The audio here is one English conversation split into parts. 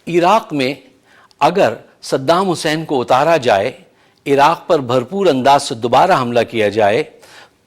Iraq में अगर सद्दाम हुसैन को उतारा जाए, इराक पर भरपूर अंदाज से दोबारा हमला किया जाए,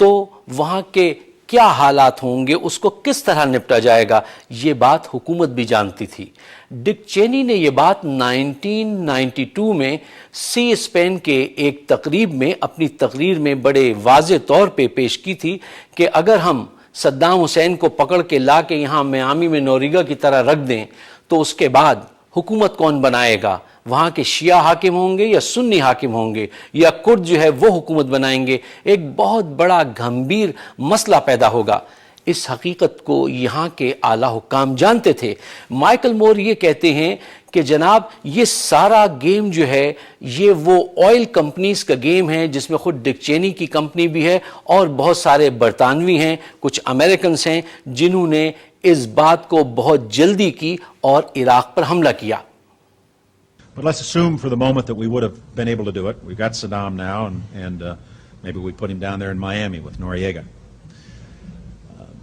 तो वहाँ के क्या हालात होंगे, उसको किस तरह निपटा जाएगा, ये बात हुकूमत भी जानती थी। डिक चेनी ने ये बात 1992 में सी स्पेन के एक तकरीब में अपनी तकरीर में बड़े वाज़े तौर पे पेश की थी कि अगर हम सद्दाम हुसैन को पकड़ के ला के यहाँ मियामी में नोरिगा की तरह रख दें तो उसके बाद हुकूमत कौन बनाएगा, वहाँ के शिया हाकिम होंगे या सुन्नी हाकिम होंगे या कुर्द जो है वो हुकूमत बनाएंगे। एक बहुत बड़ा गंभीर मसला पैदा होगा। इस हकीकत को यहाँ के आला हुक्काम जानते थे। माइकल मोर ये कहते हैं कि जनाब ये सारा गेम जो है ये वो ऑयल कंपनीज का गेम है जिसमें खुद डिक चेनी की कंपनी भी है और बहुत सारे बरतानवी हैं, कुछ अमेरिकन हैं जिन्होंने इस बात को बहुत जल्दी की और इराक पर हमला किया। But let's assume for the moment that we would have been able to do it. We've got Saddam now, and maybe we put him down there in Miami with Noriega.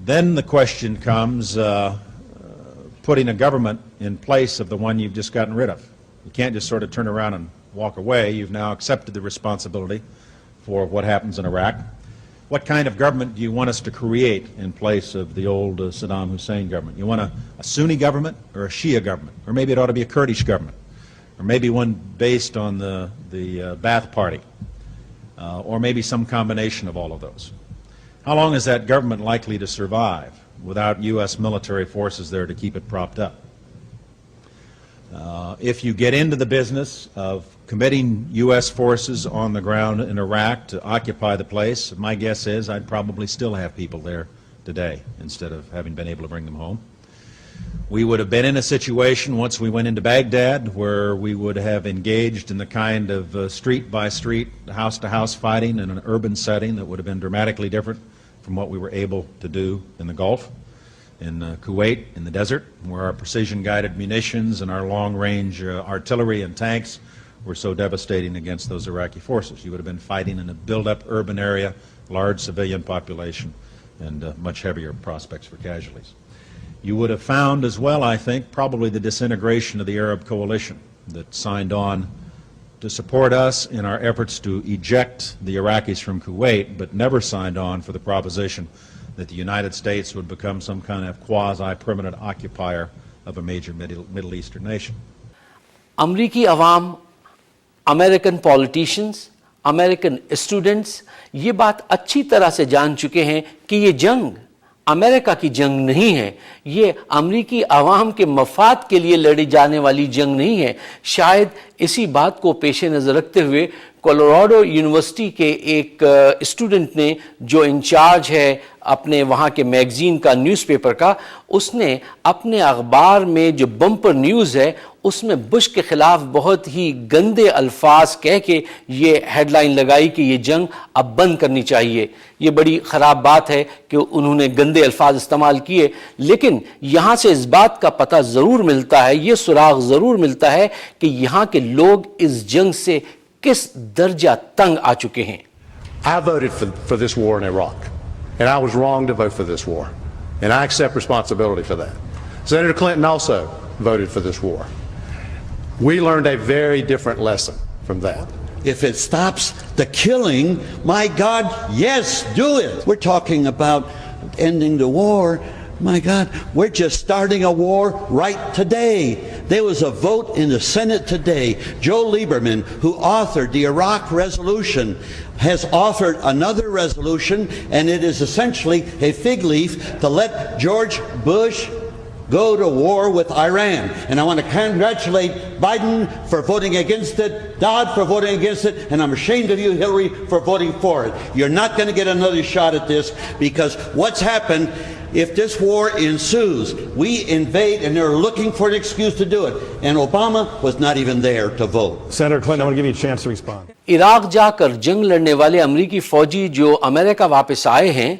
Then the question comes, putting a government in place of the one you've just gotten rid of. You can't just sort of turn around and walk away. You've now accepted the responsibility for what happens in Iraq. What kind of government do you want us to create in place of the old Saddam Hussein government? You want a Sunni government or a Shia government? Or maybe it ought to be a Kurdish government? Or maybe one based on the Ba'ath Party? Or maybe some combination of all of those? How long is that government likely to survive without U.S. military forces there to keep it propped up? If you get into the business of committing U.S. forces on the ground in Iraq to occupy the place, my guess is I'd probably still have people there today instead of having been able to bring them home. We would have been in a situation once we went into Baghdad where we would have engaged in the kind of street-by-street, house-to-house fighting in an urban setting that would have been dramatically different from what we were able to do in the Gulf, in Kuwait, in the desert, where our precision-guided munitions and our long-range artillery and tanks were so devastating against those Iraqi forces. You would have been fighting in a built-up urban area, large civilian population, and much heavier prospects for casualties. You would have found as well, I think, probably the disintegration of the Arab coalition that signed on to support us in our efforts to eject the Iraqis from Kuwait, but never signed on for the proposition that the United States would become some kind of quasi-permanent occupier of a major Middle Eastern nation. अमरीकी अवाम, American politicians, American students ये बात अच्छी तरह से जान चुके हैं कि ये जंग अमेरिका की जंग नहीं है, ये अमरीकी अवाम के मफाद के लिए लड़ी जाने वाली जंग नहीं है। शायद इसी बात को पेश नज़र रखते हुए कोलोराडो यूनिवर्सिटी के एक स्टूडेंट ने जो इंचार्ज है अपने वहाँ के मैगजीन का, न्यूज़पेपर का, उसने अपने अखबार में जो बम्पर न्यूज़ है उसमें बुश के ख़िलाफ़ बहुत ही गंदे अल्फाज कह के ये हेडलाइन लगाई कि ये जंग अब बंद करनी चाहिए। ये बड़ी ख़राब बात है कि उन्होंने गंदे अल्फाज इस्तेमाल किए, लेकिन यहाँ से इस बात का पता ज़रूर मिलता है, ये सुराग ज़रूर मिलता है कि यहाँ के लोग इस जंग से किस दर्जा तंग आ चुके हैं। I voted for this war in Iraq, and I was wrong to vote for this war, and I accept responsibility for that. Senator Clinton also voted for this war. We learned a very different lesson from that. If it stops the killing, my God, yes, do it. We're talking about ending the war. My God, we're just starting a war right today. There was a vote in the Senate today. Joe Lieberman, who authored the Iraq resolution, has authored another resolution, and it is essentially a fig leaf to let George Bush go to war with Iran. And I want to congratulate Biden for voting against it, Dodd for voting against it, and I'm ashamed of you, Hillary, for voting for it. You're not going to get another shot at this, because what's happened, if this war ensues, we invade, and they're looking for an excuse to do it. And Obama was not even there to vote. Senator Clinton, I want to give you a chance to respond. Iraq जाकर जंग लड़ने वाले अमरीकी फौजी जो America वापस आए हैं,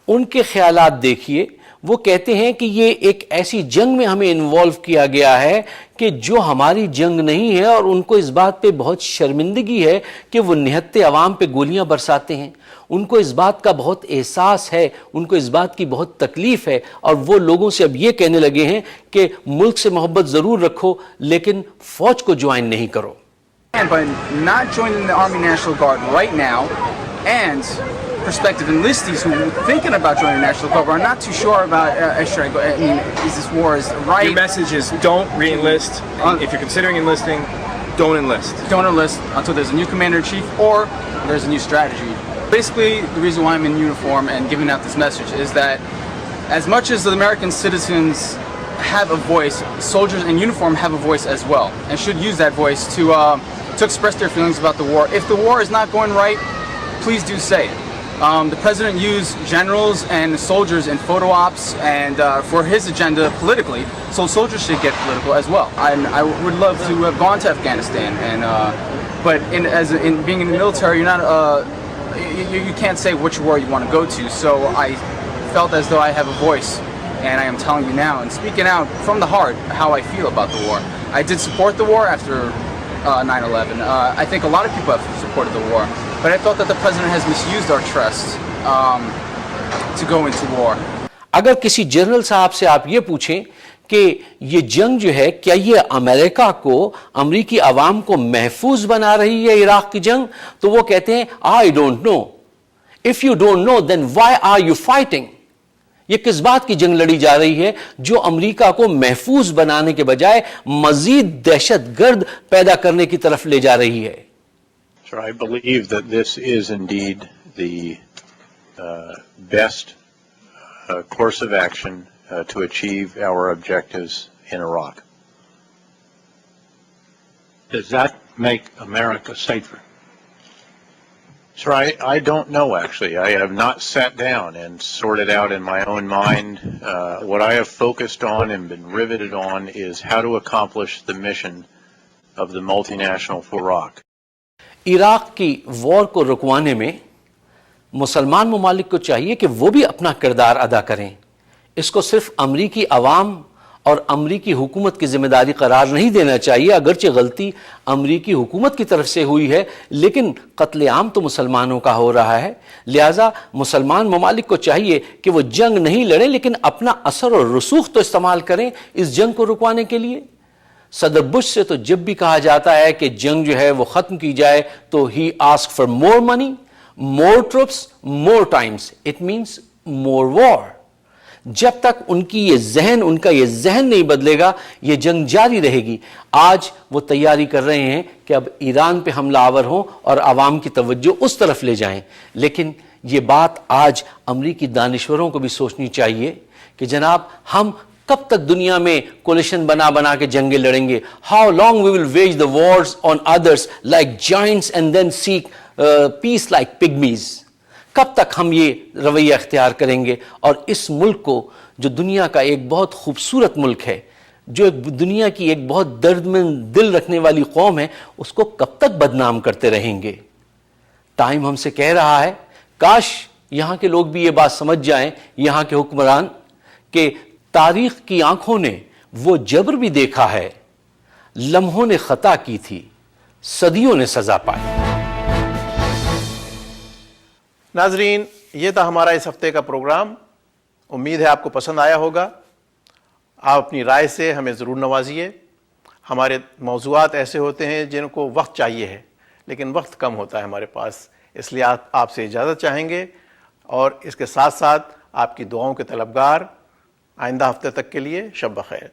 उनके ख्यालात देखिए, वो कहते हैं कि ये एक ऐसी जंग में हमें इन्वॉल्व किया गया है कि जो हमारी जंग नहीं है, और उनको इस बात पे बहुत शर्मिंदगी है कि वो निहत्ते अवाम पे गोलियां बरसाते हैं। उनको इस बात का बहुत एहसास है, उनको इस बात की बहुत तकलीफ है, और वो लोगों से अब ये कहने लगे हैं कि मुल्क से मोहब्बत जरूर रखो लेकिन फौज को ज्वाइन नहीं करो। But not joining the Army National Guard right now, and prospective enlistees who are thinking about joining the National Guard are not too sure about should I go? I mean, is this war is right? Your message is don't re-enlist. If you're considering enlisting, don't enlist. Don't enlist until there's a new commander-in-chief or there's a new strategy. Basically, the reason why I'm in uniform and giving out this message is that as much as the American citizens have a voice, soldiers in uniform have a voice as well, and should use that voice to express their feelings about the war. If the war is not going right, please do say it. The president used generals and soldiers in photo ops and for his agenda politically, so soldiers should get political as well. I would love to have gone to Afghanistan, but in being in the military, you're not you can't say which war you want to go to. So I felt as though I have a voice, and I am telling you now and speaking out from the heart how I feel about the war. I did support the war after 9/11. I think a lot of people have supported the war, but I thought that the president has misused our trust to go into war. अगर किसी general साहब से आप ये पूछें कि ये जंग जो है क्या ये अमेरिका को, अमरीकी अवाम को महफूज बना रही है इराक की जंग, तो वो कहते हैं I don't know. If you don't know then why are you fighting? ये किस बात की जंग लड़ी जा रही है जो अमेरिका को महफूज बनाने के बजाय मजीद दहशतगर्द पैदा करने की तरफ ले जा रही है? So I believe that this is indeed the best course of action to achieve our objectives in Iraq. Does that make America safer? Sir, I don't know, actually. I have not sat down and sorted out in my own mind. What I have focused on and been riveted on is how to accomplish the mission of the multinational for Iraq. Iraq की war को रुकवाने में मुसलमान ममालिक को चाहिए कि वो भी अपना किरदार अदा करें। इसको सिर्फ अमरीकी अवाम और अमरीकी हुकूमत की जिम्मेदारी करार नहीं देना चाहिए। अगरचे गलती अमरीकी हुकूमत की तरफ से हुई है, लेकिन कत्लेआम तो मुसलमानों का हो रहा है। लिहाजा मुसलमान ममालिक को चाहिए कि वो जंग नहीं लड़ें, लेकिन अपना असर और रसूख तो इस्तेमाल करें इस जंग को रुकवाने के लिए। सदर बुश से तो जब भी कहा जाता है कि जंग जो है वो खत्म की जाए, तो ही ask for more money, more troops, more times. It means more war. जब तक उनका ये जहन नहीं बदलेगा, ये जंग जारी रहेगी। आज वो तैयारी कर रहे हैं कि अब ईरान पे हमला आवर हो और आवाम की तवज्जो उस तरफ ले जाएं। लेकिन ये बात आज अमरीकी दानिश्वरों को भी सोचनी चाहिए कि जनाब, हम कब तक दुनिया में कोलिशन बना बना के जंगें लड़ेंगे? How long we will wage the wars on others like giants and then seek peace like pygmies? कब तक हम ये रवैया इख्तियार करेंगे? और इस मुल्क को, जो दुनिया का एक बहुत खूबसूरत मुल्क है, जो दुनिया की एक बहुत दर्दमंद दिल रखने वाली कौम है, उसको कब तक बदनाम करते रहेंगे? टाइम हमसे कह रहा है, काश यहां के लोग भी ये बात समझ जाएं, यहां के हुक्मरान, कि तारीख की आंखों ने वो जबर भी देखा है, लम्हों ने खता की थी, सदियों ने सजा पाई। नाजरीन, ये था हमारा इस हफ्ते का प्रोग्राम। उम्मीद है आपको पसंद आया होगा। आप अपनी राय से हमें ज़रूर नवाजिए। हमारे मौज़ूआत ऐसे होते हैं जिनको वक्त चाहिए है, लेकिन वक्त कम होता है हमारे पास, इसलिए आपसे इजाज़त चाहेंगे और इसके साथ साथ आपकी दुआओं के तलबगार। आइंदा हफ्ते तक के लिए शब बखैर।